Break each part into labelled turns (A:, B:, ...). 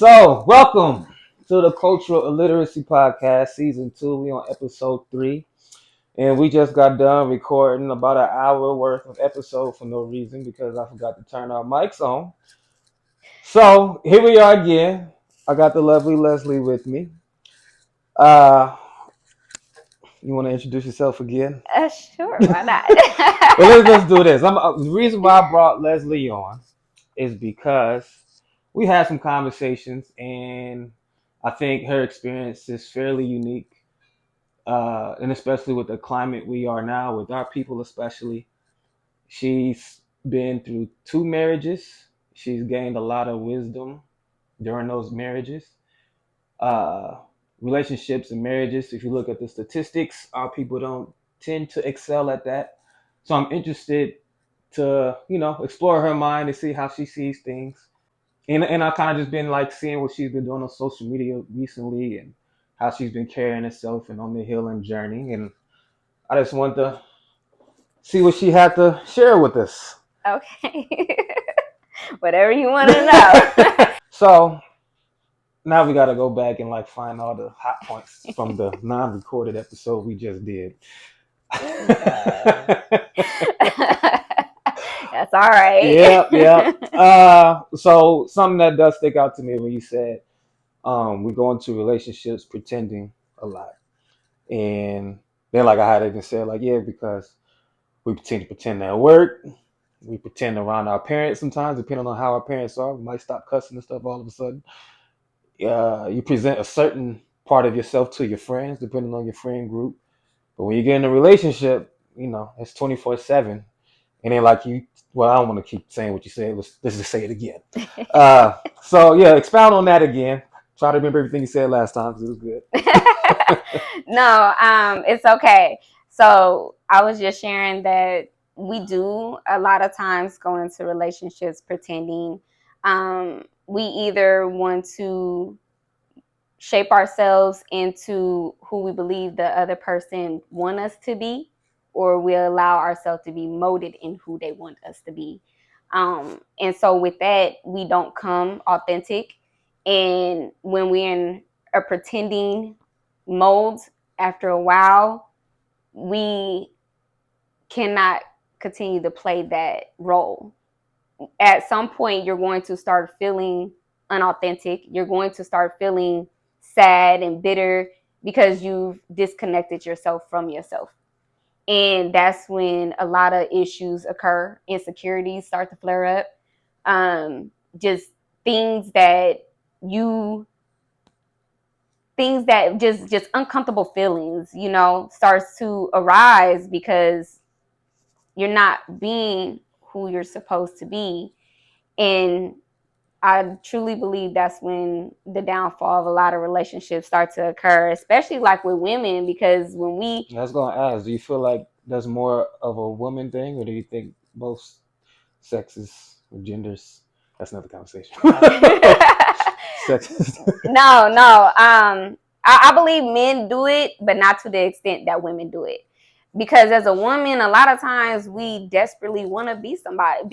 A: So, welcome to the Cultural Illiteracy Podcast, Season 2. We on Episode 3. And we just got done recording about an hour worth of episode for no reason because I forgot to turn our mics on. So, here we are again. I got the lovely Leslie with me. Uh, you want to introduce yourself again?
B: Sure, why not?
A: Well, let's do this. The reason why I brought Leslie on is because we had some conversations, and I think her experience is fairly unique, and especially with the climate we are now, with our people especially. She's been through 2 marriages. She's gained a lot of wisdom during those marriages. Uh, Relationships and marriages, if you look at the statistics, our people don't tend to excel at that. So I'm interested to, explore her mind and see how she sees things. And I kind of just been like seeing what she's been doing on social media recently and how she's been carrying herself and on the healing journey. And I just want to see what she had to share with us.
B: Okay. Whatever you want to know.
A: So now we got to go back and like find all the hot points from the non-recorded episode we just did.
B: That's all right.
A: Yeah. So something that does stick out to me when you said we go into relationships pretending a lot. And then, like I had even said, like, yeah, because we pretend at work. We pretend around our parents sometimes, depending on how our parents are. We might stop cussing and stuff all of a sudden. You present a certain part of yourself to your friends, depending on your friend group. But when you get in a relationship, it's 24/7. And then, like you, well, I don't want to keep saying what you said. Let's just say it again. So, yeah, expound on that again. Try to remember everything you said last time because it was good.
B: No, it's okay. So I was just sharing that we do a lot of times go into relationships pretending. We either want to shape ourselves into who we believe the other person want us to be, or we allow ourselves to be molded in who they want us to be. And so with that, we don't come authentic. And when we're in a pretending mold, after a while, we cannot continue to play that role. At some point, you're going to start feeling unauthentic. You're going to start feeling sad and bitter because you've disconnected yourself from yourself. And that's when a lot of issues occur. Insecurities start to flare up. Just things that you things that just uncomfortable feelings, starts to arise because you're not being who you're supposed to be. And I truly believe that's when the downfall of a lot of relationships start to occur, especially like with women, because when we
A: I was going to ask, do you feel like that's more of a woman thing, or do you think both sexes or genders? That's another conversation. Sexes.
B: I believe men do it, but not to the extent that women do it. Because as a woman, a lot of times we desperately want to be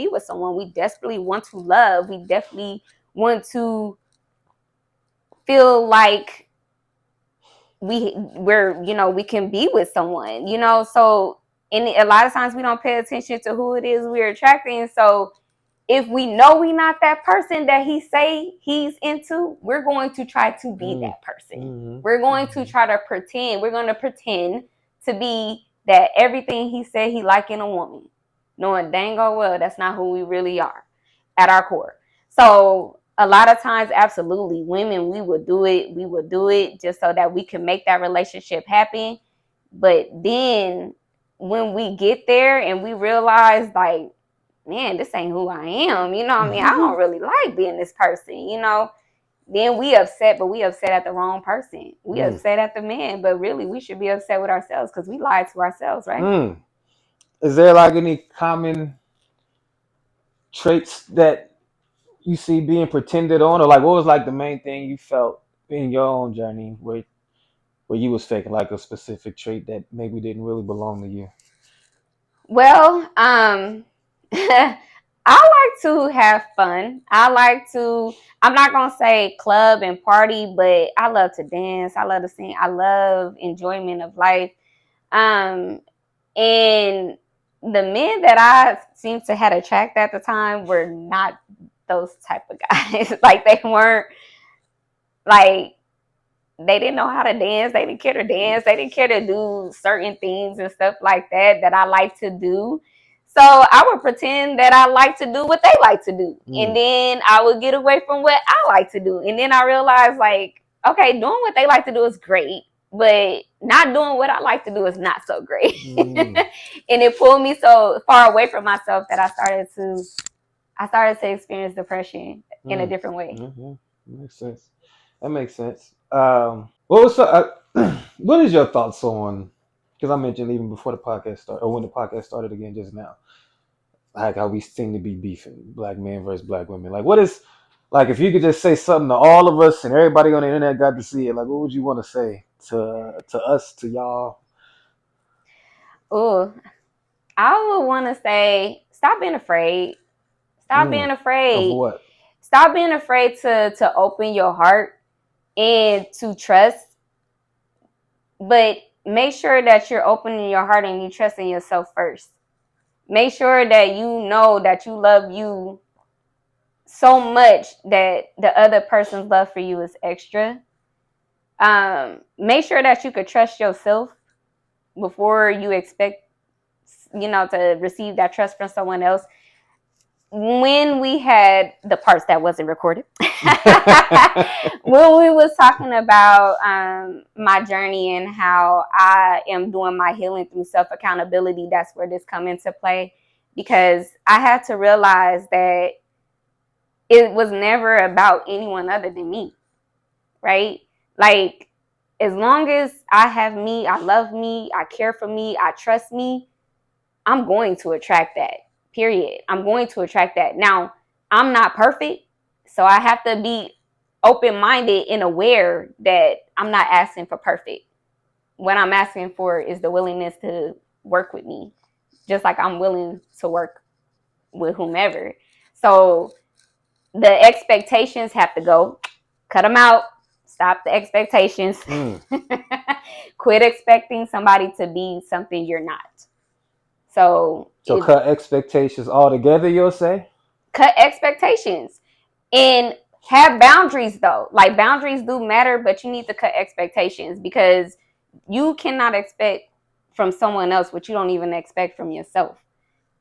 B: with someone. We desperately want to love. We definitely want to feel like we can be with someone, so and a lot of times we don't pay attention to who it is we're attracting. So if we know we're not that person that he say he's into, we're going to try to be that person. We're going to try to pretend. We're going to pretend to be that everything he said he like in a woman, knowing dang well that's not who we really are at our core. So a lot of times, absolutely, women, we would do it. We would do it just so that we can make that relationship happen. But then when we get there and we realize, like, man, this ain't who I am. I don't really like being this person. Then we upset, but we upset at the wrong person. We upset at the man, but really we should be upset with ourselves because we lied to ourselves, right?
A: Is there like any common traits that you see being pretended on, or like what was like the main thing you felt in your own journey where you was faking like a specific trait that maybe didn't really belong to you?
B: Well, I I like to have fun. I'm not going to say club and party, but I love to dance. I love to sing. I love enjoyment of life. Um, and the men that I seemed to had attracted at the time were not those type of guys. Like they weren't like they didn't know how to dance. They didn't care to dance. They didn't care to do certain things and stuff like that I like to do. So I would pretend that I like to do what they like to do. And then I would get away from what I like to do. And then I realized like, okay, doing what they like to do is great, but not doing what I like to do is not so great. And it pulled me so far away from myself that I started to experience depression in a different way.
A: Makes sense. That makes sense. What was what is your thoughts on? Because I mentioned even before the podcast started, or when the podcast started again just now, like how we seem to be beefing black men versus black women. Like, what is like if you could just say something to all of us and everybody on the internet got to see it? Like, what would you want to say to us, to y'all?
B: Oh, I would want to say, stop being afraid. Stop being
A: Of
B: afraid.
A: what?
B: Stop being afraid to open your heart and to trust. But make sure that you're opening your heart and you trust in yourself first. Make sure that you know that you love you so much that the other person's love for you is extra. Make sure that you could trust yourself before you expect, to receive that trust from someone else. When we had the parts that wasn't recorded, when we was talking about my journey and how I am doing my healing through self-accountability, that's where this come into play, because I had to realize that it was never about anyone other than me, right? Like, as long as I have me, I love me, I care for me, I trust me, I'm going to attract that. Period. I'm going to attract that. Now, I'm not perfect, so I have to be open-minded and aware that I'm not asking for perfect. What I'm asking for is the willingness to work with me, just like I'm willing to work with whomever. So the expectations have to go. Cut them out. Stop the expectations. Quit expecting somebody to be something you're not. So
A: cut expectations altogether, you'll say?
B: Cut expectations and have boundaries though. Like, boundaries do matter, but you need to cut expectations, because you cannot expect from someone else what you don't even expect from yourself.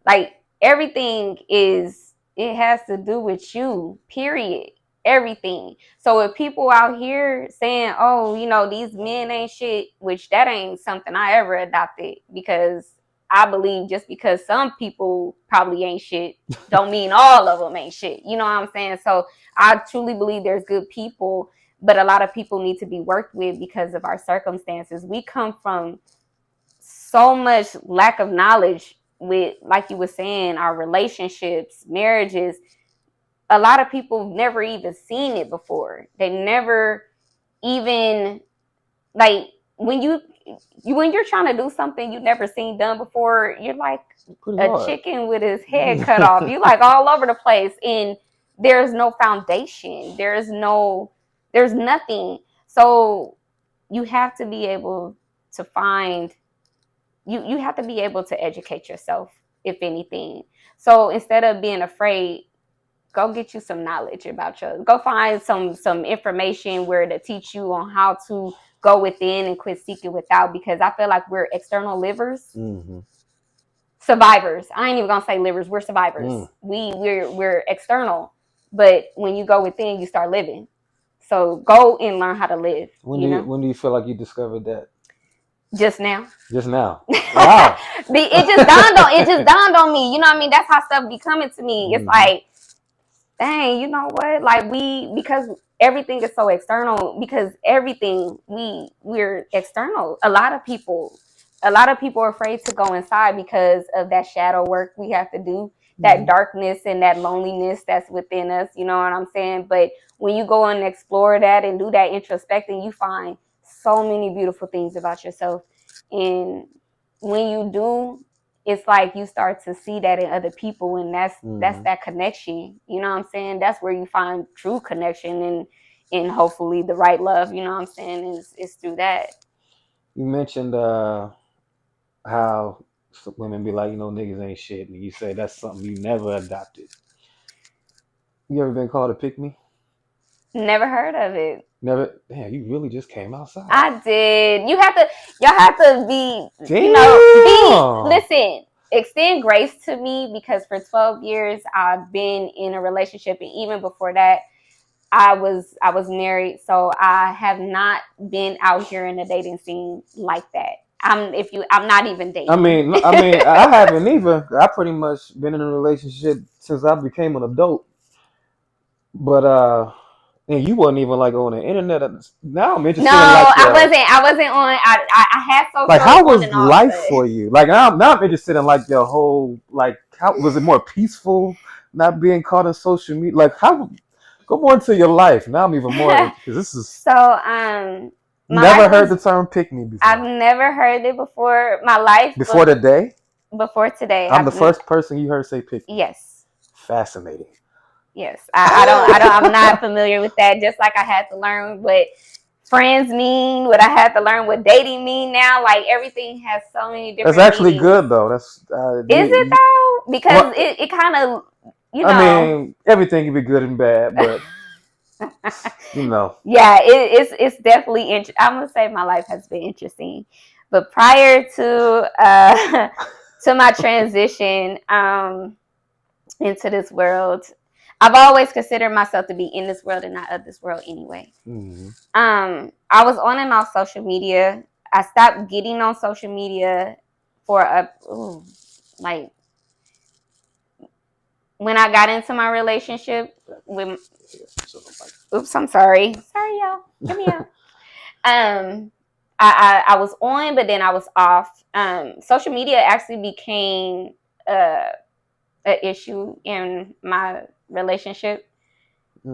B: Like, it has to do with you, period. Everything. So if people out here saying, oh, these men ain't shit, which that ain't something I ever adopted, because I believe just because some people probably ain't shit don't mean all of them ain't shit. You know what I'm saying? So I truly believe there's good people, but a lot of people need to be worked with because of our circumstances. We come from so much lack of knowledge with, like you were saying, our relationships, marriages. A lot of people have never even seen it before. They never even, like, when you're trying to do something you've never seen done before, you're like a chicken with his head cut off. You're like all over the place, and there's no foundation. There's nothing. So you have to be able to find, you have to be able to educate yourself, if anything. So instead of being afraid, go get you some knowledge about go find some information where to teach you on how to go within and quit seeking without, because I feel like we're external livers. Survivors. I ain't even gonna say livers, we're survivors. We're external, but when you go within, you start living. So go and learn how to live.
A: When do you feel like you discovered that?
B: Just now.
A: Wow.
B: It just dawned on me. You know what I mean? That's how stuff be coming to me. It's like, dang, you know what? Like, because everything is so external, because everything we're external. A lot of people are afraid to go inside because of that shadow work we have to do, that darkness and that loneliness that's within us. You know what I'm saying? But when you go and explore that and do that introspecting, you find so many beautiful things about yourself. And when you do, it's like you start to see that in other people, and that's
A: Mm-hmm.
B: that connection. You know what I'm saying? That's where you find true connection and hopefully the right love. You know what I'm saying? Is through that.
A: You mentioned how some women be like, niggas ain't shit, and you say that's something you never adopted. You ever been called a pick me?
B: Never heard of it.
A: Never. Damn, you really just came outside.
B: I did. Y'all have to be,
A: Damn.
B: listen, extend grace to me because for 12 years I've been in a relationship, and even before that, I was married, so I have not been out here in the dating scene like that. I'm not even
A: I
B: dating.
A: mean, I mean, I haven't either. I pretty much been in a relationship since I became an adult. But and you wasn't even like on the internet. Now I'm
B: No,
A: interested in like
B: I
A: your
B: wasn't. I wasn't on. I had
A: like
B: social
A: how
B: on
A: was
B: and off,
A: life
B: but
A: for you? Like now I'm interested in like your whole like how was it more peaceful not being caught on social media? Like how go more into your life. Now I'm even more because this is
B: so my
A: never
B: life
A: heard
B: was.
A: the term pick me
B: I've
A: before.
B: never heard it before. My life
A: Before today,
B: before today.
A: I'm the first person you heard say pick me.
B: Yes.
A: Fascinating.
B: Yes, I don't. I'm not familiar with that. Just like I had to learn what friends mean, what I had to learn what dating mean now. Like everything has so many
A: That's
B: different
A: actually
B: meanings.
A: good though. That's
B: Is it though? Because
A: well,
B: it kind of, you
A: I
B: know.
A: mean, everything can be good and bad, but
B: Yeah, it's definitely interesting. I'm gonna say my life has been interesting, but prior to to my transition into this world, I've always considered myself to be in this world and not of this world anyway.
A: mm-hmm.
B: I was on and off social media. I stopped getting on social media for like when I got into my relationship with. Oops, I'm sorry. Sorry, y'all. Give me out. Um, I was on, but then I was off. Social media actually became an issue in my relationship.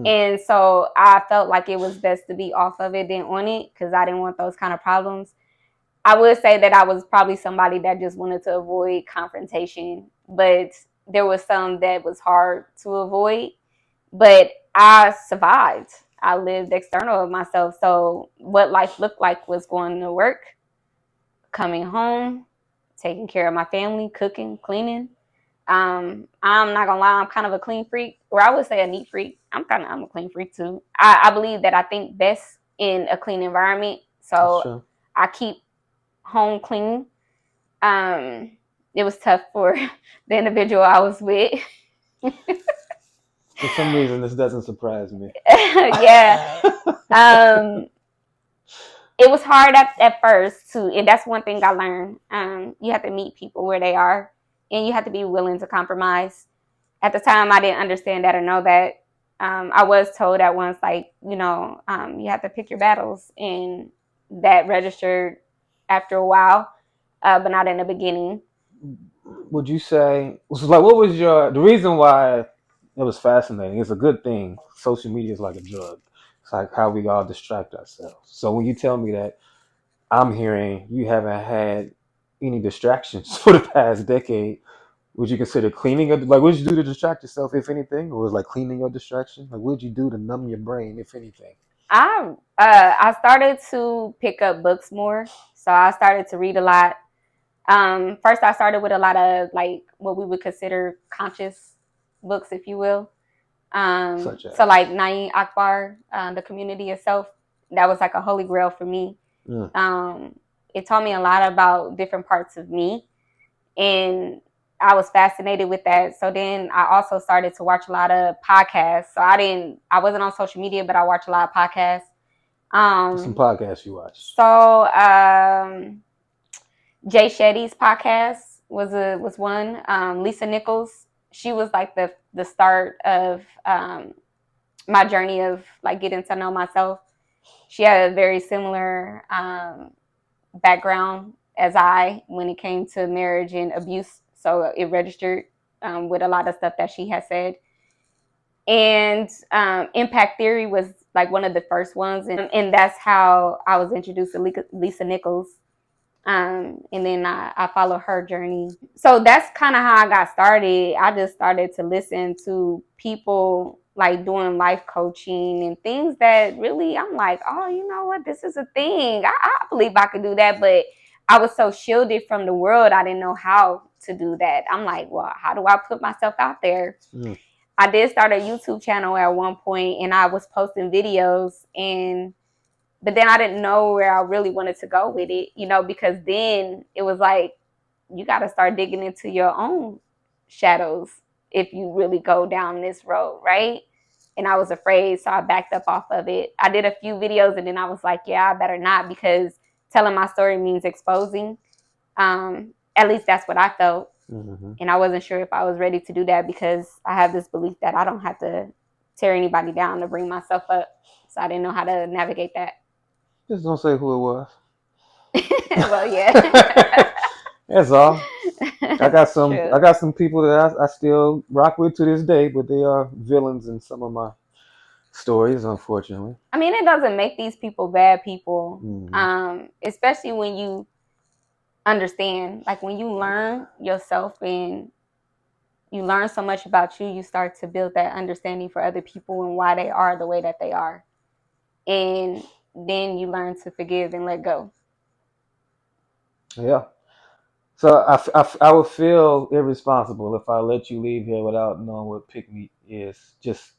B: And so I felt like it was best to be off of it than on it because I didn't want those kind of problems. I would say that I was probably somebody that just wanted to avoid confrontation, but there was some that was hard to avoid. But I survived. I lived external of myself. So what life looked like was going to work, coming home, taking care of my family, cooking, cleaning. I'm not gonna lie, I'm kind of a clean freak, or I would say a neat freak. I'm a clean freak too. I believe that I think best in a clean environment,
A: That's
B: so
A: true.
B: I keep home clean. Um, it was tough for the individual I was with.
A: For some reason, this doesn't surprise me.
B: Yeah. It was hard at first too, and that's one thing I learned. You have to meet people where they are, and you have to be willing to compromise. At the time, I didn't understand that or know that. I was told at once, like, you have to pick your battles, and that registered after a while, but not in the beginning.
A: Would you say so? Like, what was the reason why it was fascinating? It's a good thing. Social media is like a drug. It's like how we all distract ourselves. So when you tell me that, I'm hearing you haven't had any distractions for the past decade. Would you consider cleaning your like? What did you do to distract yourself, if anything? Or was like cleaning your distraction? Like, what did you do to numb your brain, if anything?
B: I started to pick up books more, so I started to read a lot. First, I started with a lot of like what we would consider conscious books, if you will.
A: Such
B: So
A: as.
B: like Naeem Akbar, the community itself, that was like a holy grail for me.
A: Mm.
B: It taught me a lot about different parts of me, and I was fascinated with that. So then I also started to watch a lot of podcasts. So I wasn't on social media, but I watched a lot of podcasts.
A: Some podcasts you watch.
B: So Jay Shetty's podcast was one. Lisa Nichols, she was like the start of my journey of like getting to know myself. She had a very similar background as I when it came to marriage and abuse, so it registered with a lot of stuff that she had said. And impact theory was like one of the first ones, and that's how I was introduced to Lisa Nichols. And then I follow her journey. So that's kind of how I got started. I just started to listen to people like doing life coaching and things that really I'm like, oh, you know what? This is a thing. I believe I could do that. But I was so shielded from the world, I didn't know how to do that. I'm like, well, how do I put myself out there?
A: Mm.
B: I did start a YouTube channel at one point, and I was posting videos, but then I didn't know where I really wanted to go with it, because then it was like you got to start digging into your own shadows if you really go down this road, right? And I was afraid, so I backed up off of it. I did a few videos, and then I was like, yeah, I better not, because telling my story means exposing. At least that's what I felt.
A: Mm-hmm.
B: And I wasn't sure if I was ready to do that, because I have this belief that I don't have to tear anybody down to bring myself up. So I didn't know how to navigate that.
A: Just don't say who it was.
B: Well, yeah.
A: That's all. I got some.
B: True.
A: I got some people that I still rock with to this day, but they are villains in some of my stories, unfortunately.
B: I mean, it doesn't make these people bad people,
A: Mm-hmm.
B: especially when you understand. Like when you learn yourself and you learn so much about you, you start to build that understanding for other people and why they are the way that they are. And then you learn to forgive and let go.
A: Yeah. So I would feel irresponsible if I let you leave here without knowing what pick me is. Just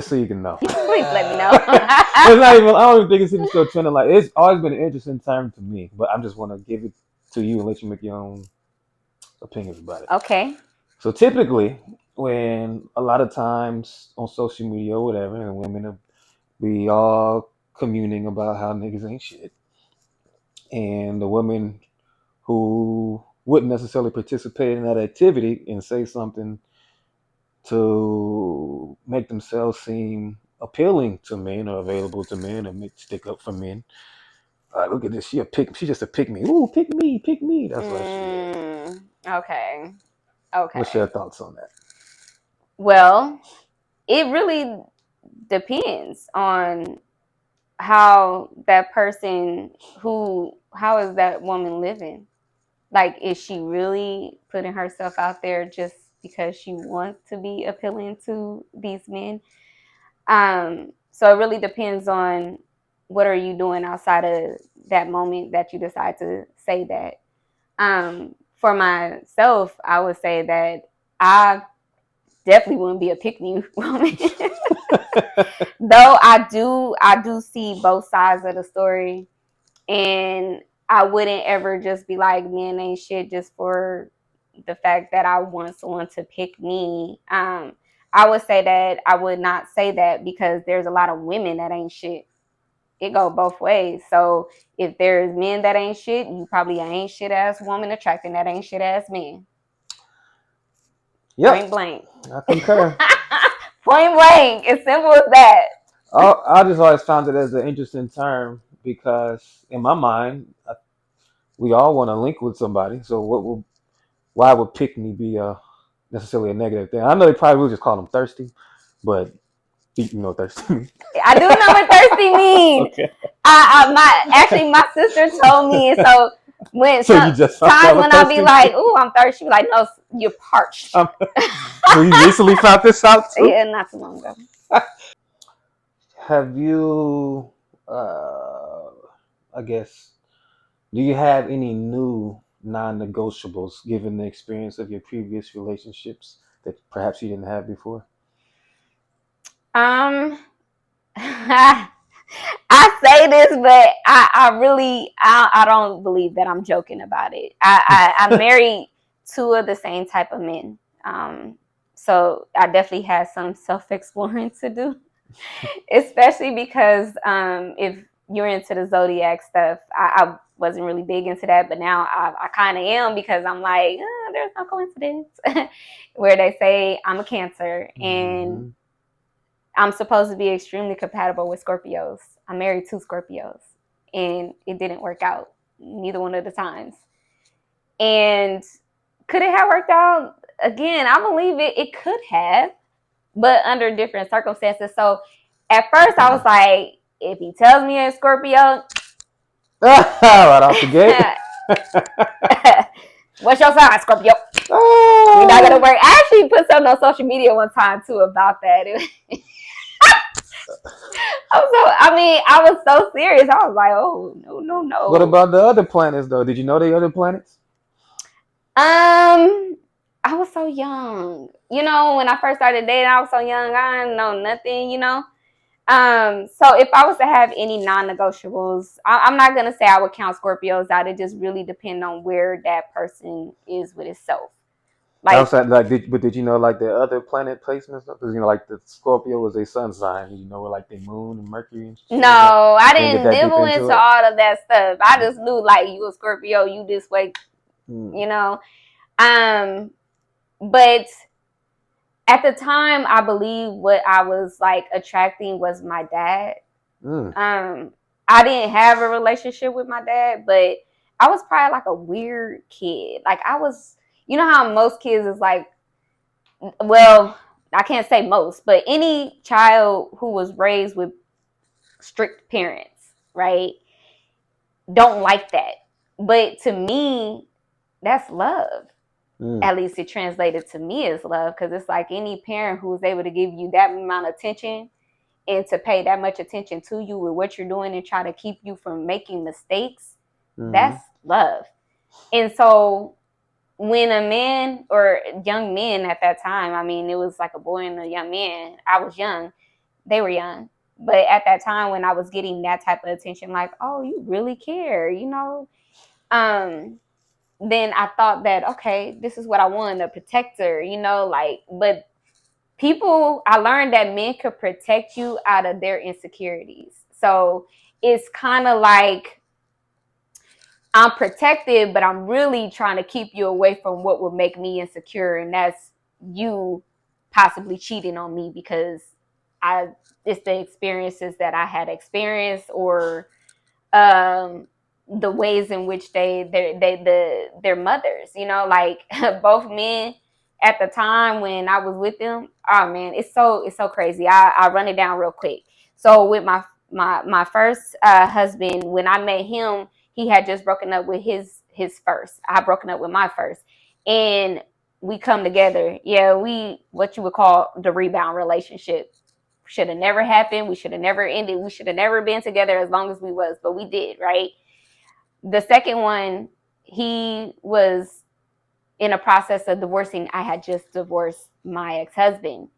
A: so you can know.
B: Please let me know.
A: It's not even. I don't even think it's even still trending. Like it's always been an interesting term to me, but I'm just want to give it to you and let you make your own opinions about it.
B: Okay.
A: So typically, when a lot of times on social media or whatever, and women be all communing about how niggas ain't shit, and the women who wouldn't necessarily participate in that activity and say something to make themselves seem appealing to men or available to men and stick up for men. Look at this. She just a pick me. Ooh, pick me, pick me. That's what she is.
B: Okay.
A: What's
B: Okay.
A: your thoughts on that?
B: Well, it really depends on how that person how is that woman living? Like, is she really putting herself out there just because she wants to be appealing to these men? So it really depends on what are you doing outside of that moment that you decide to say that. For myself, I would say that I definitely wouldn't be a pick me woman. Though I do see both sides of the story, and I wouldn't ever just be like, men ain't shit just for the fact that I want someone to pick me. I would say that I would not say that, because there's a lot of women that ain't shit. It go both ways. So if there's men that ain't shit, you probably an ain't shit ass woman attracting that ain't shit ass man.
A: Yep,
B: Point blank.
A: I concur.
B: Point blank. As simple as that.
A: I just always found it as an interesting term because in my mind, we all want to link with somebody. So why would pick me be necessarily a negative thing? I know they probably will just call them thirsty, but you know thirsty means.
B: I do know what thirsty means.
A: Okay.
B: My sister told me, and so when
A: So you just found
B: times
A: out what
B: when I'll be
A: thirsty
B: like,
A: means?
B: "Ooh, I'm thirsty," she be like, "No, you're parched."
A: So you recently found this out too?
B: Yeah, not too long ago.
A: Have you, uh, I guess, do you have any new non-negotiables given the experience of your previous relationships that perhaps you didn't have before?
B: Um, I say this, but I really I don't believe that I'm joking about it. I married two of the same type of men. So I definitely had some self exploring to do, especially because if you're into the zodiac stuff, I wasn't really big into that, but now I kind of am, because I'm like, there's no coincidence. Where they say I'm a Cancer, and
A: Mm-hmm.
B: I'm supposed to be extremely compatible with Scorpios. I married two Scorpios, and it didn't work out neither one of the times. And could it have worked out? Again, I believe it could have, but under different circumstances. So at first I was like, if he tells me a Scorpio,
A: Right off the gate.
B: What's your sign, Scorpio? You're not gonna work. I actually put something on social media one time too about that. I was so serious. I was like, oh no, no,
A: What
B: no.
A: about the other planets though? Did you know the other planets?
B: I was so young. When I first started dating, I was so young. I didn't know nothing. So if I was to have any non-negotiables, I'm not gonna say I would count Scorpios out. It just really depends on where that person is with itself. Like,
A: Outside, like, did you know like the other planet placements? Because like the Scorpio was a sun sign. You know, where like the moon and Mercury and shit was at.
B: no, I
A: You didn't get
B: didn't
A: that deep
B: nibble
A: into
B: into
A: it.
B: all of that stuff. I just knew like you a Scorpio, you this way,
A: Mm.
B: you know. Um, but at the time, I believe what I was like attracting was my dad.
A: Mm.
B: I didn't have a relationship with my dad, but I was probably like a weird kid. Like I was, you know how most kids is like, well, I can't say most, but any child who was raised with strict parents, right, don't like that. But to me, that's love.
A: Mm.
B: At least it translated to me as love, because it's like any parent who's able to give you that amount of attention and to pay that much attention to you with what you're doing and try to keep you from making mistakes,
A: Mm-hmm.
B: that's love. And so when a man or young men at that time, I mean, it was like a boy and a young man. I was young, they were young. But at that time when I was getting that type of attention, like, oh, you really care. Um, then I thought that, okay, this is what I want, a protector, like, but I learned that men could protect you out of their insecurities. So it's kind of like I'm protected, but I'm really trying to keep you away from what would make me insecure, and that's you possibly cheating on me because I it's the experiences that I had experienced, or um the ways in which their mothers, like both men at the time when I was with them. Oh man, it's so crazy. I run it down real quick. So with my first husband, when I met him, he had just broken up with his first. I broken up with my first, and we come together. Yeah, we what you would call the rebound relationship. Should have never happened. We should have never ended. We should have never been together as long as we was, but we did, right? The second one, he was in a process of divorcing. I had just divorced my ex-husband.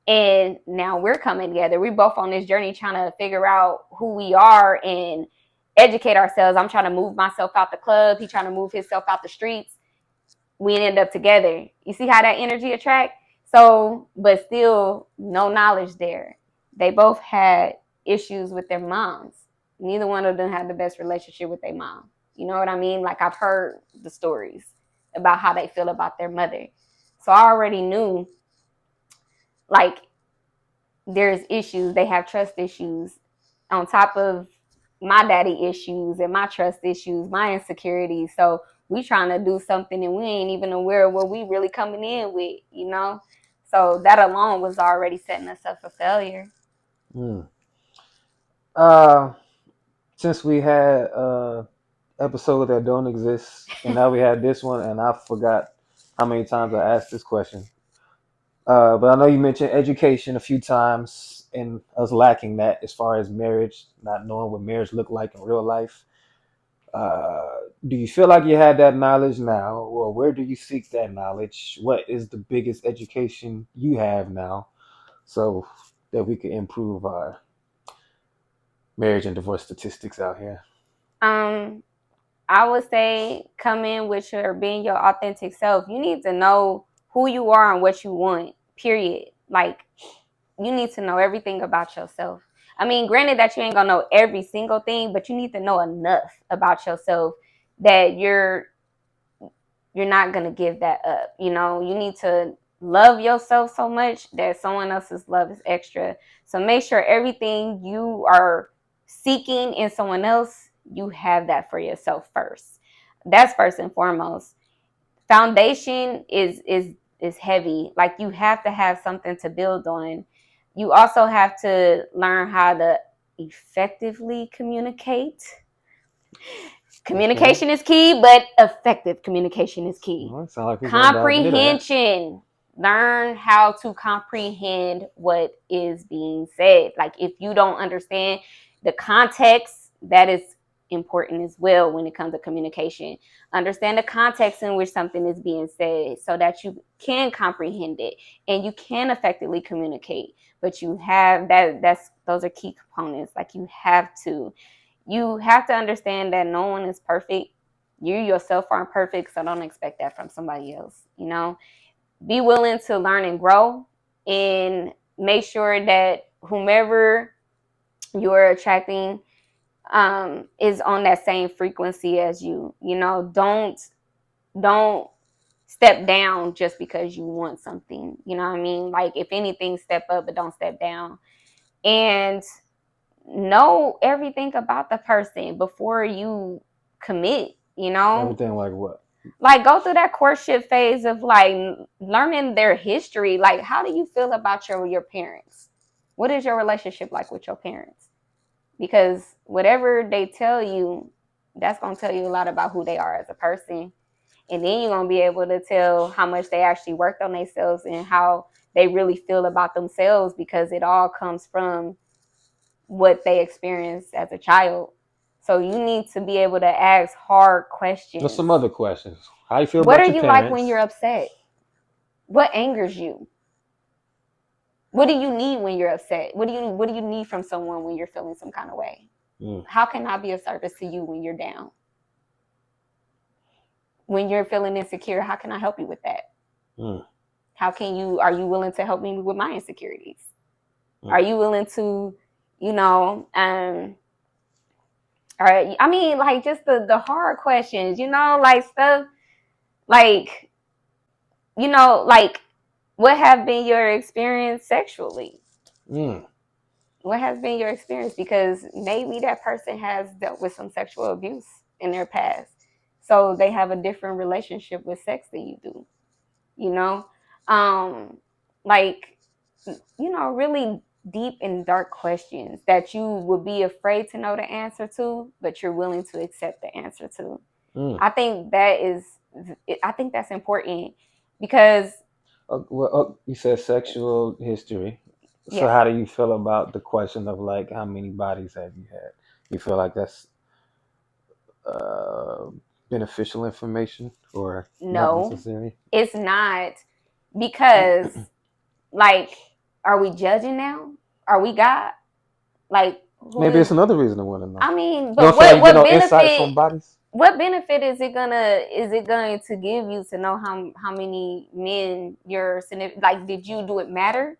B: And now we're coming together. We're both on this journey trying to figure out who we are and educate ourselves. I'm trying to move myself out the club. He's trying to move himself out the streets. We end up together. You see how that energy attract? So, but still no knowledge there. They both had issues with their moms. Neither one of them had the best relationship with their mom. You know what I mean? Like I've heard the stories about how they feel about their mother. So I already knew like there's issues. They have trust issues on top of my daddy issues and my trust issues, my insecurities. So we trying to do something and we ain't even aware of what we really coming in with. So that alone was already setting us up for failure.
A: Mm. Uh, since we had episode that don't exist, and now we had this one, and I forgot how many times I asked this question. But I know you mentioned education a few times, and us lacking that as far as marriage, not knowing what marriage looked like in real life. Uh, do you feel like you had that knowledge now, or where do you seek that knowledge? What is the biggest education you have now, so that we can improve our marriage and divorce statistics out here?
B: Um, I would say come in with your being your authentic self. You need to know who you are and what you want. Period. Like you need to know everything about yourself. I mean, granted that you ain't gonna know every single thing, but you need to know enough about yourself that you're not gonna give that up. You need to love yourself so much that someone else's love is extra. So make sure everything you are seeking in someone else, you have that for yourself first. That's first and foremost. Foundation is heavy. Like you have to have something to build on. You also have to learn how to effectively communicate. Communication is key, but effective communication is key.
A: Well, it sounds like we're going to dive into that.
B: Comprehension. Learn how to comprehend what is being said. Like if you don't understand the context, that is important as well when it comes to communication. Understand the context in which something is being said so that you can comprehend it and you can effectively communicate. But you have those are key components. Like you have to understand that no one is perfect. You yourself aren't perfect, so don't expect that from somebody else. Be willing to learn and grow, and make sure that whomever you're attracting is on that same frequency as you. Don't step down just because you want something. You know what I mean? Like if anything, step up, but don't step down. And know everything about the person before you commit.
A: Everything like what?
B: Like go through that courtship phase of like learning their history. Like how do you feel about your parents? What is your relationship like with your parents? Because whatever they tell you, that's going to tell you a lot about who they are as a person. And then you're going to be able to tell how much they actually worked on themselves and how they really feel about themselves, because it all comes from what they experienced as a child. So you need to be able to ask hard questions.
A: There's some other questions. How do you feel
B: What
A: about
B: are
A: your
B: you
A: parents?
B: like when you're upset? What angers you? What do you need when you're upset? What do you need from someone when you're feeling some kind of way? How can I be of service to you when you're down? When you're feeling insecure, how can I help you with that? Are you willing to help me with my insecurities? Are you willing to, like just the hard questions, like stuff like, like what have been your experience sexually? What has been your experience? Because maybe that person has dealt with some sexual abuse in their past. So they have a different relationship with sex than you do, like, really deep and dark questions that you would be afraid to know the answer to, but you're willing to accept the answer to. I think that's important because
A: you said sexual history. So
B: yeah.
A: how do you feel about the question of like how many bodies have you had? You feel like that's uh, beneficial information or not
B: No,
A: necessary?
B: it's not, because like, are we judging now? Are we God? Like,
A: Maybe it's another reason I want to know.
B: I mean,
A: You
B: but
A: don't feel like you get no
B: benefit?
A: insights on bodies?
B: What benefit is it going to give you to know how many men you're significant? Like, did you do it matter?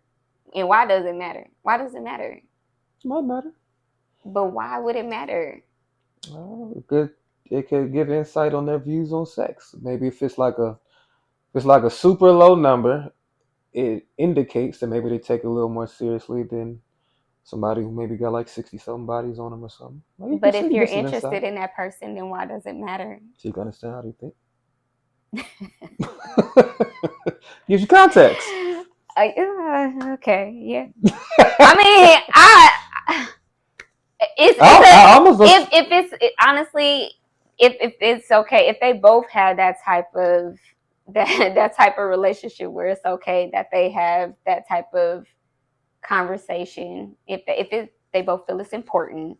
B: And why does it matter? Why does it matter?
A: It might matter.
B: But why would it matter?
A: It could give insight on their views on sex. Maybe if it's like a super low number, it indicates that maybe they take it a little more seriously than somebody who maybe got like 60-something bodies on them or something. Well,
B: But if you're interested in that person, then why does it matter?
A: So you can understand how they think. Gives you context.
B: Okay, yeah. I mean, honestly, if it's okay, if they both have that type of relationship where it's okay that they have that type of conversation, if they both feel it's important,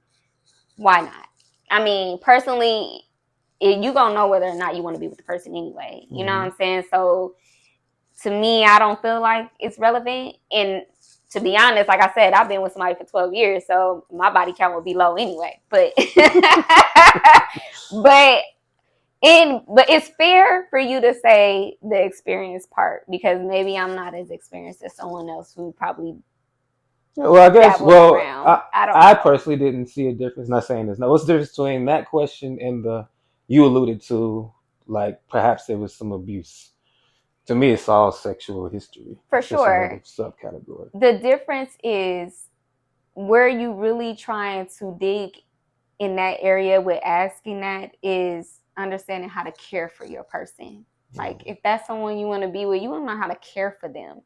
B: why not? I mean, personally, you gonna know whether or not you want to be with the person anyway. You know what I'm saying? So to me, I don't feel like it's relevant. And to be honest, like I said, I've been with somebody for 12 years, so my body count will be low anyway. But but it's fair for you to say the experience part, because maybe I'm not as experienced as someone else who probably.
A: Well, I guess. I
B: don't
A: personally didn't see a difference. Not saying there's no. What's the difference between that question and the you alluded to, like perhaps there was some abuse? To me, it's all sexual history.
B: For
A: it's just another
B: sure.
A: subcategory.
B: The difference is where you really trying to dig in that area with asking that is understanding how to care for your person. Like if that's someone you want to be with, you want to learn how to care for them.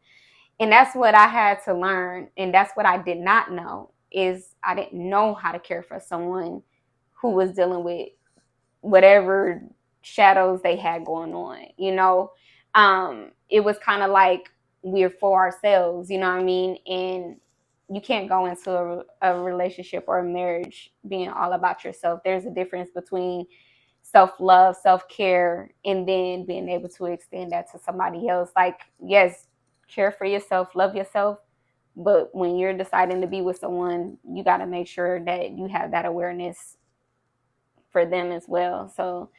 B: And that's what I had to learn. And that's what I did not know, is I didn't know how to care for someone who was dealing with whatever shadows they had going on, you know. It was kind of like we're for ourselves, you know what I mean? And you can't go into a relationship or a marriage being all about yourself. There's a difference between self-love, self-care, and then being able to extend that to somebody else. Like, yes, care for yourself, love yourself, but when you're deciding to be with someone, you got to make sure that you have that awareness for them as well. So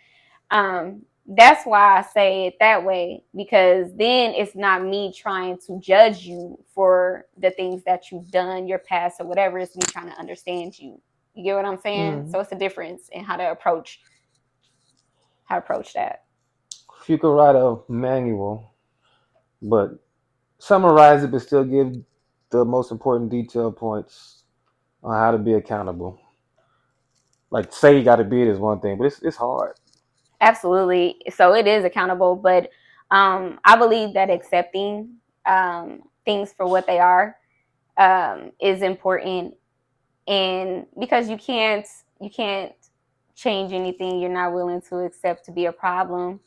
B: that's why I say it that way, because then it's not me trying to judge you for the things that you've done, your past or whatever. It's me trying to understand you. You get what I'm saying?
A: Mm.
B: So it's a difference in how to approach that.
A: If you could write a manual, but summarize it, but still give the most important detail points on how to be accountable. Like, say you got to be it is one thing, but it's hard.
B: Absolutely. So it is accountable, but I believe that accepting things for what they are is important, and because you can't change anything you're not willing to accept to be a problem.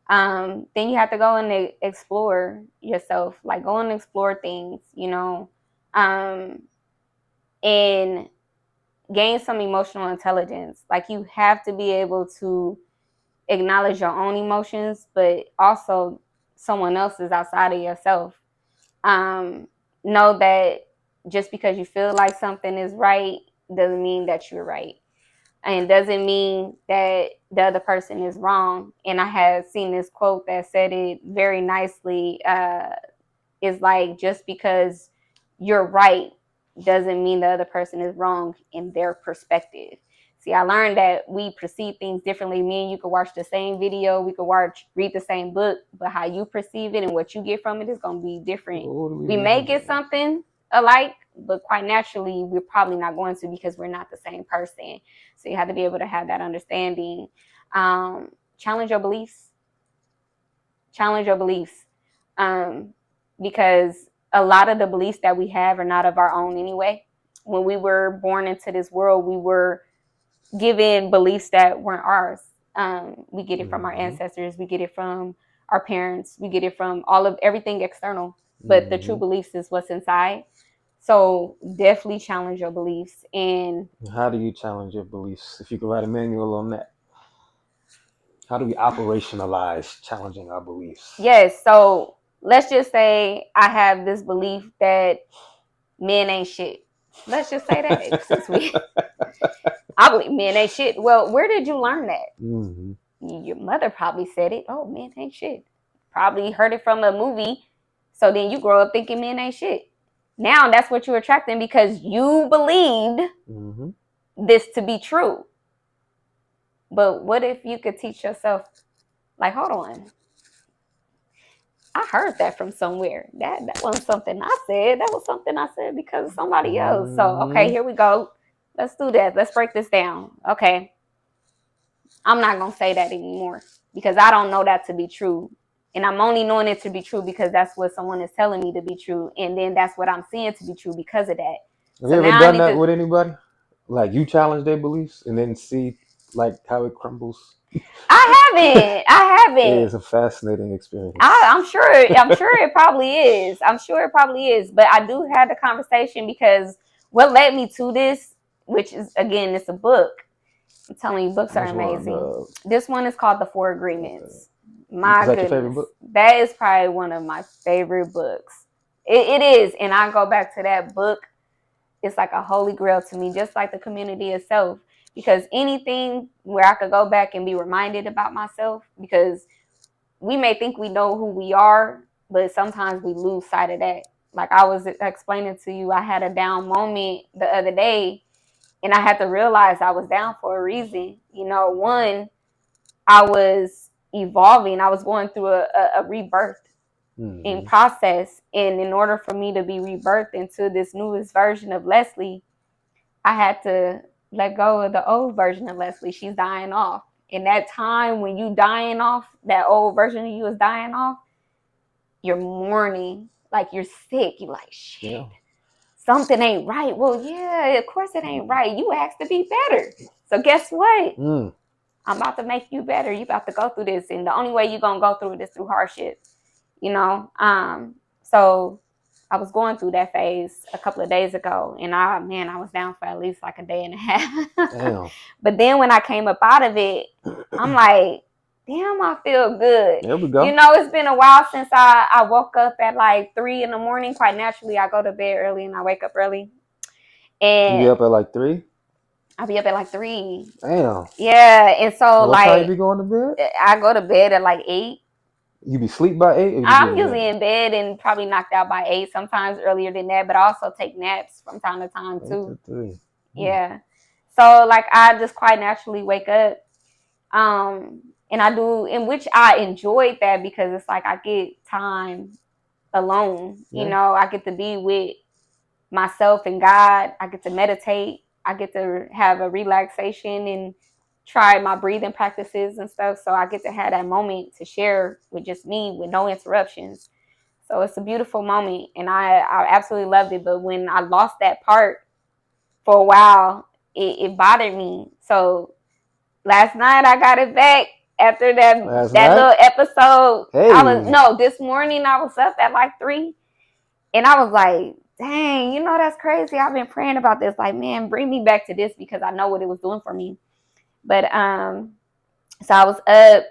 B: Then you have to go and explore yourself, like go and explore things, um, and gain some emotional intelligence. Like you have to be able to acknowledge your own emotions, but also someone else's outside of yourself. Um, know that just because you feel like something is right doesn't mean that you're right, and doesn't mean that the other person is wrong. And I had seen this quote that said it very nicely. Is like, just because you're right doesn't mean the other person is wrong in their perspective. See, I learned that we perceive things differently. Me and you could watch the same video, we could read the same book, but how you perceive it and what you get from it is going to be different.
A: Totally
B: We may
A: different
B: get
A: thing.
B: something alike, but quite naturally, we're probably not going to, because we're not the same person. So you have to be able to have that understanding. Challenge your beliefs. Challenge your beliefs. Um, because a lot of the beliefs that we have are not of our own anyway. When we were born into this world, we were given beliefs that weren't ours. We get it from our
A: Mm-hmm.
B: ancestors, we get it from our parents, we get it from all of everything external. But the true
A: Mm-hmm.
B: beliefs is what's inside. So definitely challenge your beliefs. And
A: How do you challenge your beliefs? If you could write a manual on that, how do we operationalize challenging our beliefs?
B: yes, so let's just say I have this belief that men ain't shit. Let's just say that, since I believe men ain't shit. Well, where did you learn that?
A: Mm-hmm.
B: Your mother probably said it. Oh, men ain't shit. Probably heard it from a movie. So then you grow up thinking men ain't shit. Now that's what you're attracting, because you believed
A: Mm-hmm.
B: this to be true. But what if you could teach yourself, like, hold on, I heard that from somewhere. That wasn't something I said. That was something I said because of somebody else. So okay,
A: Mm-hmm.
B: here we go. Let's do that. Let's break this down. Okay, I'm not gonna say that anymore, because I don't know that to be true. And I'm only knowing it to be true because that's what someone is telling me to be true. And then that's what I'm seeing to be true because of that.
A: Have
B: So
A: you ever
B: now I
A: done
B: need
A: that
B: to,
A: with anybody? Like you challenge their beliefs and then see like how it crumbles.
B: I haven't. I
A: It
B: haven't.
A: is a fascinating experience.
B: I'm sure it probably is. I'm sure it probably is. But I do have the conversation, because what led me to this, which is, again, it's a book. I'm telling you, books are
A: Which one?
B: amazing. This one is called The Four
A: Okay.
B: Agreements.
A: Is
B: My
A: that your favorite
B: goodness.
A: book?
B: That is probably one of my favorite books. It is. And I go back to that book. It's like a holy grail to me, just like the community itself. Because anything where I could go back and be reminded about myself, because we may think we know who we are, but sometimes we lose sight of that. Like I was explaining to you, I had a down moment the other day, and I had to realize I was down for a reason. One, I was evolving. I was going through a rebirth in
A: Mm-hmm.
B: process. And in order for me to be rebirthed into this newest version of Leslie, I had to let go of the old version of Leslie. She's dying off. In that time when you dying off, that old version of you is dying off, you're mourning, like you're sick. You're like, shit,
A: Yeah.
B: something ain't right. Well, yeah, of course it ain't right. You asked to be better. So guess what?
A: Mm.
B: I'm about to make you better. You about to go through this, and the only way you're gonna go through it is through hardship. You know. So I was going through that phase a couple of days ago, and I was down for at least like a day and a half.
A: Damn.
B: But then when I came up out of it, I'm like, damn, I feel good.
A: There we go.
B: You know, it's been a while since I woke up at like 3 a.m. Quite naturally, I go to bed early and I wake up early. And
A: you be up at like 3?
B: I'll be up at like 3.
A: Damn.
B: Yeah, and so
A: What time you
B: like
A: be going to bed?
B: I go to bed at like 8.
A: You be sleep by 8? Or you
B: I'm
A: be
B: usually in bed and probably knocked out by 8, sometimes earlier than that, but I also take naps from time to time
A: 8
B: too.
A: to 3.
B: Yeah. So like I just quite naturally wake up. And I do, in which I enjoyed that because it's like I get time alone.
A: Yeah.
B: You know, I get to be with myself and God. I get to meditate. I get to have a relaxation and try my breathing practices and stuff. So I get to have that moment to share with just me with no interruptions. So it's a beautiful moment, and I absolutely loved it. But when I lost that part for a while, it bothered me. So last night I got it back after that little episode.
A: Hey.
B: This morning I was up at like 3, and I was like, dang, you know, that's crazy. I've been praying about this. Like, man, bring me back to this because I know what it was doing for me. But so I was up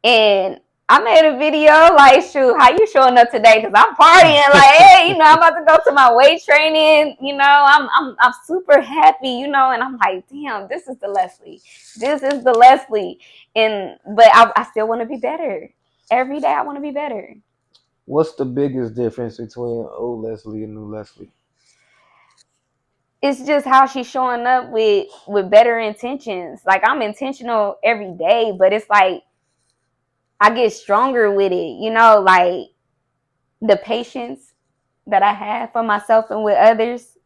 B: and I made a video like, shoot, how you showing up today? Because I'm partying. Like, hey, you know, I'm about to go to my weight training. You know, I'm super happy. You know, and I'm like, damn, this is the Leslie. This is the Leslie. But I still want to be better. Every day I want to be better.
A: What's the biggest difference between old Leslie and new Leslie?
B: It's just how she's showing up with better intentions. Like I'm intentional every day, but it's like I get stronger with it. You know, like the patience that I have for myself and with others,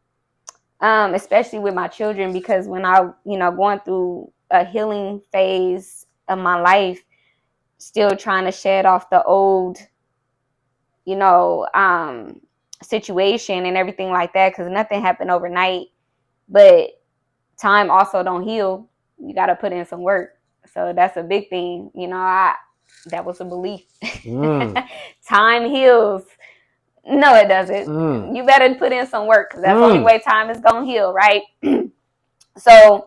B: especially with my children, because when I, going through a healing phase of my life, still trying to shed off the old, situation and everything like that, because nothing happened overnight, but time also don't heal. You got to put in some work. So that's a big thing. That was a belief. Time heals. No, it doesn't. You better put in some work because that's the only way time is going to heal, right? So,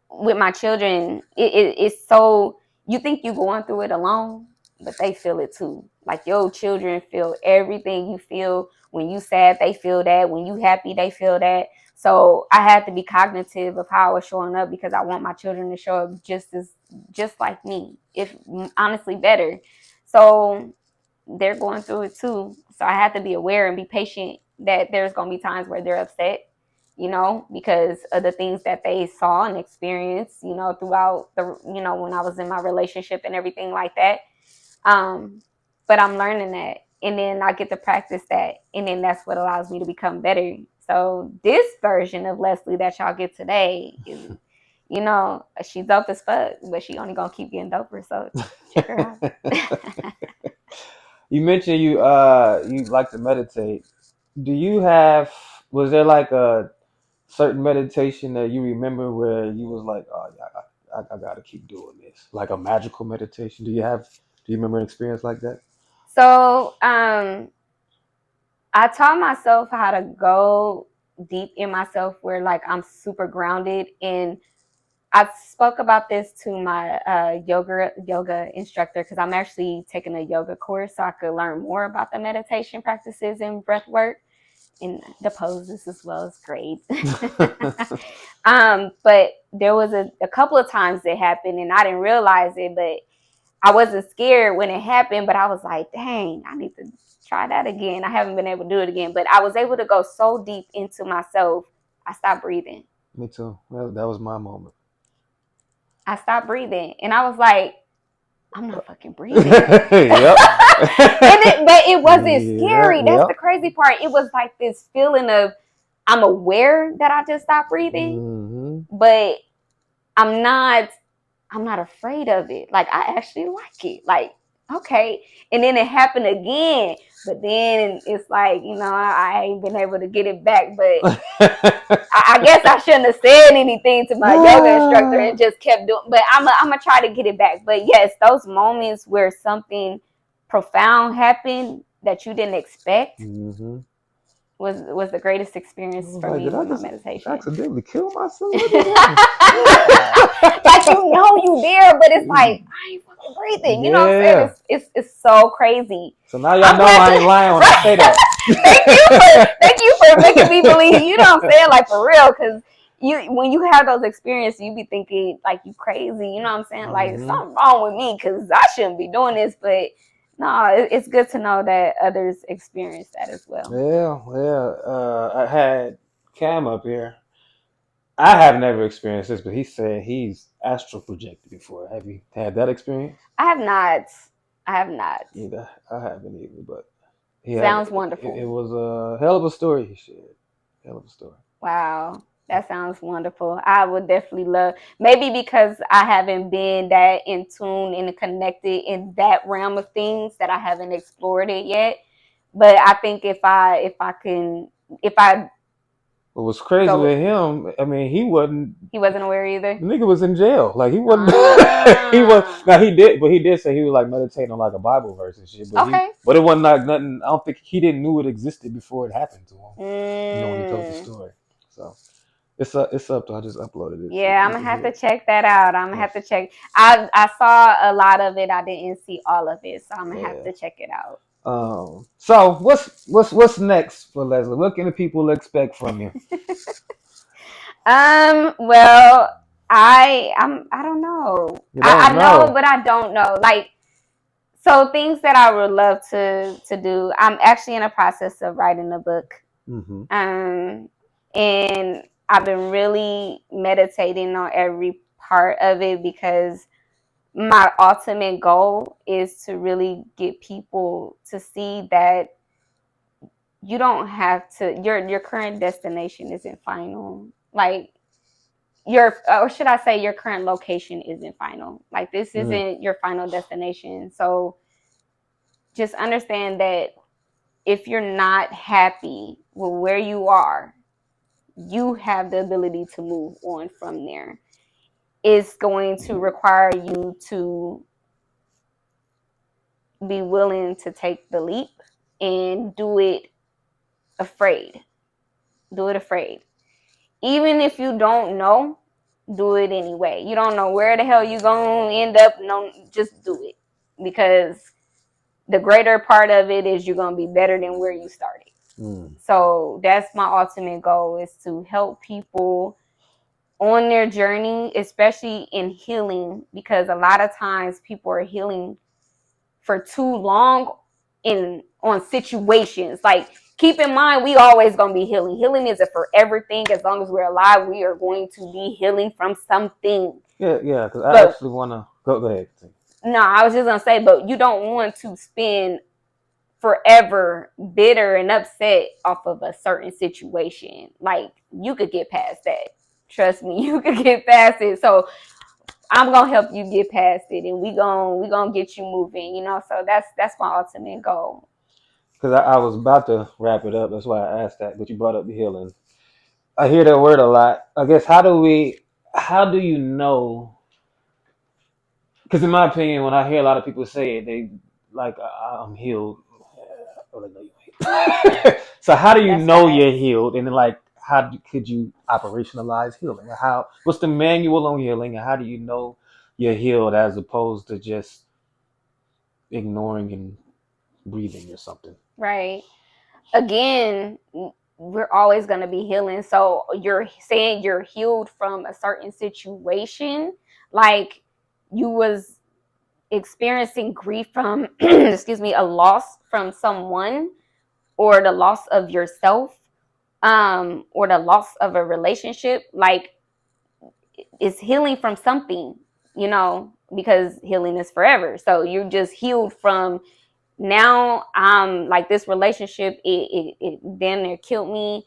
B: with my children, it's so, you think you're going through it alone, but they feel it too. Like your children feel everything you feel. When you sad, they feel that. When you happy, they feel that. So I had to be cognitive of how I was showing up because I want my children to show up just like me, if honestly better. So they're going through it too. So I had to be aware and be patient that there's going to be times where they're upset, because of the things that they saw and experienced, throughout when I was in my relationship and everything like that. But I'm learning that, and then I get to practice that, and then that's what allows me to become better. So this version of Leslie that y'all get today is, she's dope as fuck, but she only gonna keep getting doper. So check her out.
A: You mentioned you like to meditate. Was there like a certain meditation that you remember where you was like, oh yeah, I gotta keep doing this, like a magical meditation? Do you remember an experience like that?
B: So I taught myself how to go deep in myself where like I'm super grounded, and I spoke about this to my yoga instructor because I'm actually taking a yoga course so I could learn more about the meditation practices and breath work and the poses as well. Is great. But there was a couple of times it happened and I didn't realize it, but I wasn't scared when it happened, but I was like, dang, I need to try that again. I haven't been able to do it again, but I was able to go so deep into myself, I stopped breathing.
A: Me too. That was my moment.
B: I stopped breathing, and I was like, I'm not fucking breathing. But it wasn't scary. That's the crazy part. It was like this feeling of, I'm aware that I just stopped breathing, but I'm not afraid of it. Like, I actually like it. Like, okay. And then it happened again, but then it's like, I ain't been able to get it back, but I guess I shouldn't have said anything to my yoga instructor and just kept doing. But I'm gonna try to get it back. But yes, those moments where something profound happened that you didn't expect
A: Mm-hmm.
B: was the greatest experience
A: I was
B: for
A: like,
B: me
A: did I
B: with my
A: just
B: meditation.
A: accidentally kill myself? What just
B: Like you there, but it's like
A: happened?
B: I ain't fucking breathing. You know what I'm saying?
A: Yeah.
B: It's so crazy.
A: So now y'all
B: I'm
A: know
B: glad
A: I ain't lying when I say that.
B: thank you for making me believe. You know what I'm saying? Like for real, because when you have those experiences, you be thinking like you crazy. You know what I'm saying? Like
A: Mm-hmm.
B: something wrong with me because I shouldn't be doing this. But no, it's good to know that others experience that as well.
A: Yeah, yeah. I had Cam up here. I have never experienced this, but he said he's astral projected before. Have you had that experience?
B: I have not. I have not.
A: Either. I haven't either, but he had.
B: Sounds
A: It
B: wonderful.
A: was a hell of a story. He shared. Hell of a story.
B: Wow. That sounds wonderful. I would definitely love, maybe because I haven't been that in tune and connected in that realm of things that I haven't explored it yet. But I think if I
A: What was crazy
B: go,
A: with him? I mean, he wasn't.
B: he wasn't aware either.
A: The nigga was in jail. Like he wasn't. He was.
B: Ah,
A: Now he did, but he did say he was like meditating on like a Bible verse and shit.
B: okay.
A: But it wasn't like nothing. I don't think he didn't knew it existed before it happened to him. When he told the
B: Mm,
A: story. So it's up. I just uploaded it so
B: yeah, I'm
A: you
B: gonna
A: can
B: have
A: hear
B: to
A: it.
B: check that out. I'm gonna
A: Yeah.
B: have to check. I saw a lot of it. I didn't see all of it, so I'm gonna have
A: Yeah.
B: to check it out.
A: So what's next for Leslie? What can the people expect from you?
B: Well, I don't know.
A: You
B: I
A: don't
B: know,
A: know.
B: but I don't know. Like so things that I would love to do. I'm actually in a process of writing a book.
A: Mm-hmm.
B: Um and I've been really meditating on every part of it because my ultimate goal is to really get people to see that you don't have to your current destination isn't final. Like your or should I say your current location isn't final. Like this
A: Mm.
B: isn't your final destination. So just understand that if you're not happy with where you are, you have the ability to move on from there. It's going to require you to be willing to take the leap and do it afraid. Do it afraid. Even if you don't know, do it anyway. You don't know where the hell you're going to end up. No, just do it. Because the greater part of it is you're going to be better than where you started.
A: Mm.
B: So that's my ultimate goal is to help people on their journey, especially in healing, because a lot of times people are healing for too long in on situations. Like keep in mind we always gonna be healing. Healing is a forever thing. As long as we're alive, we are going to be healing from something.
A: Yeah, yeah. Because I
B: But
A: actually wanna go ahead.
B: no, I was just gonna say, but you don't want to spend forever bitter and upset off of a certain situation. Like you could get past that. Trust me, you could get past it. So I'm gonna help you get past it, and we gonna get you moving. You know, so that's my ultimate goal.
A: Because I was about to wrap it up. That's why I asked that. But you brought up the healing. I hear that word a lot. I guess how do you know? Because in my opinion, when I hear a lot of people say it, they like I'm healed. Oh, no, you ain't. So how do you
B: That's
A: know you're
B: facts.
A: healed? And then like could you operationalize healing? How what's the manual on healing? And how do you know you're healed as opposed to just ignoring and breathing or something?
B: Right. Again, we're always going to be healing. So you're saying you're healed from a certain situation, like you was experiencing grief from excuse me, a loss from someone or the loss of yourself or the loss of a relationship, like it's healing from something, you know, because healing is forever. So you're just healed from now. Like this relationship, it damn near killed me.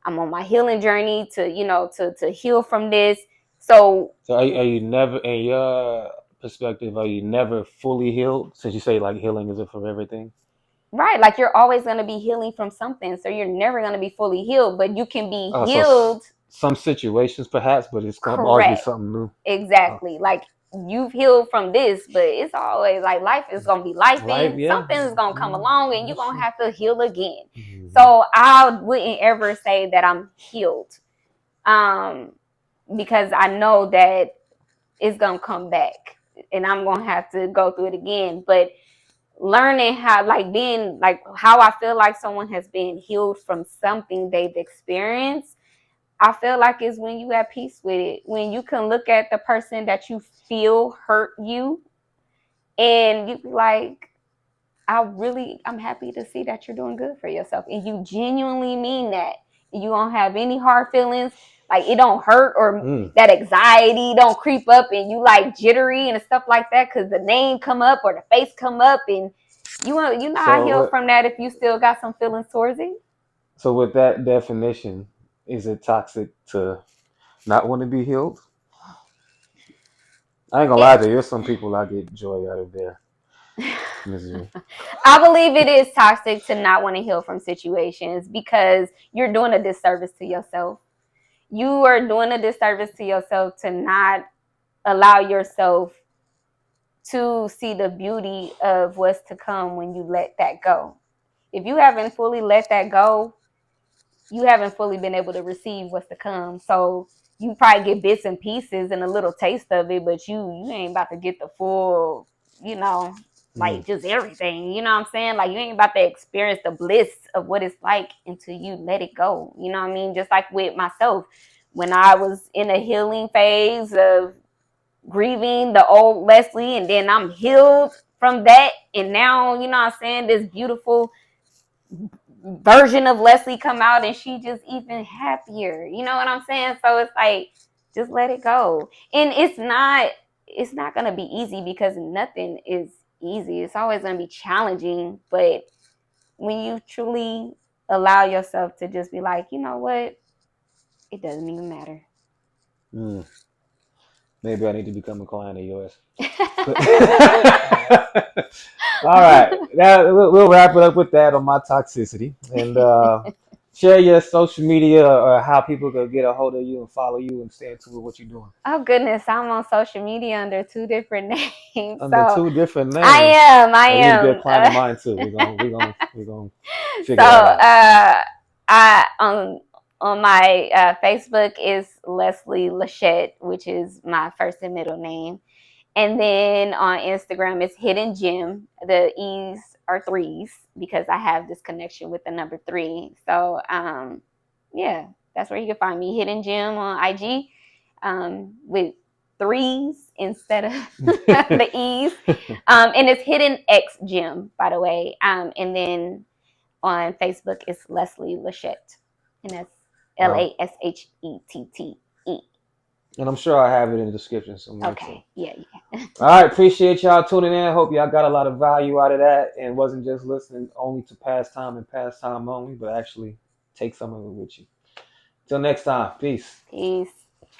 B: I'm on my healing journey to, you know, to heal from this. So
A: So are you never, in your perspective, are you never fully healed? Since you say like healing isn't for everything.
B: right, like you're always going to be healing from something. So you're never going to be fully healed, but you can be
A: Oh, so
B: healed.
A: some situations perhaps, but it's gonna always be
B: Correct.
A: something new. Oh,
B: Exactly. Like you've healed from this, but it's always like life is gonna be life,
A: life,
B: and
A: yeah.
B: something is gonna come along and you're
A: That's
B: gonna
A: true.
B: have to heal again.
A: Mhm.
B: So I wouldn't ever say that I'm healed. Um, because I know that it's gonna come back and I'm gonna have to go through it again. But learning how, like, being like how I feel like someone has been healed from something they've experienced, I feel like it's when you at peace with it, when you can look at the person that you feel hurt you and you be like, I'm happy to see that you're doing good for yourself. And you genuinely mean that. You don't have any hard feelings. Like it don't hurt or
A: Mm.
B: that anxiety don't creep up and you like jittery and stuff like that because the name come up or the face come up and you know how I heal
A: So,
B: from that if you still got some feelings towards it.
A: so with that definition, is it toxic to not want to be healed? I ain't gonna lie
B: It
A: to you. There's some people I get joy out of their misery.
B: I believe it is toxic to not want to heal from situations because you're doing a disservice to yourself. You are doing a disservice to yourself to not allow yourself to see the beauty of what's to come when you let that go. If you haven't fully let that go, you haven't fully been able to receive what's to come. So you probably get bits and pieces and a little taste of it, but you ain't about to get the full, you know,
A: Mm.
B: like just everything. You know what I'm saying? Like you ain't about to experience the bliss of what it's like until you let it go. You know what I mean? Just like with myself, when I was in a healing phase of grieving the old Leslie, and then I'm healed from that, and now you know what I'm saying, this beautiful version of Leslie come out and she just even happier. You know what I'm saying? So it's like just let it go. And it's not gonna be easy because nothing is easy. It's always gonna be challenging. But when you truly allow yourself to just be like, you know what, it doesn't even matter.
A: Mm. Maybe I need to become a client of yours. All right, now we'll wrap it up with that on my toxicity, and share your social media or how people can get a hold of you and follow you and stay in tune with what you're doing.
B: Oh goodness, I'm on social media under two different names.
A: Under
B: So
A: two different
B: I
A: names.
B: am, I
A: You need to be a
B: am.
A: client of mine too. We're gonna
B: So
A: figure that out.
B: I on my Facebook is Leslie Lashette, which is my first and middle name, and then on Instagram it's Hidden Gem. The E's are threes because I have this connection with the number three. So yeah, that's where you can find me, Hidden Gem on IG, with threes instead of the E's, and it's Hidden X Gem, by the way, and then on Facebook is Leslie Lashette, and that's
A: Well,
B: Lashettee.
A: and I'm sure I have it in the description somewhere too.
B: Okay, yeah, you can.
A: All right, appreciate y'all tuning in. I hope y'all got a lot of value out of that and wasn't just listening only to pastime and pastime only, but actually take some of it with you. Till next time, peace.
B: Peace.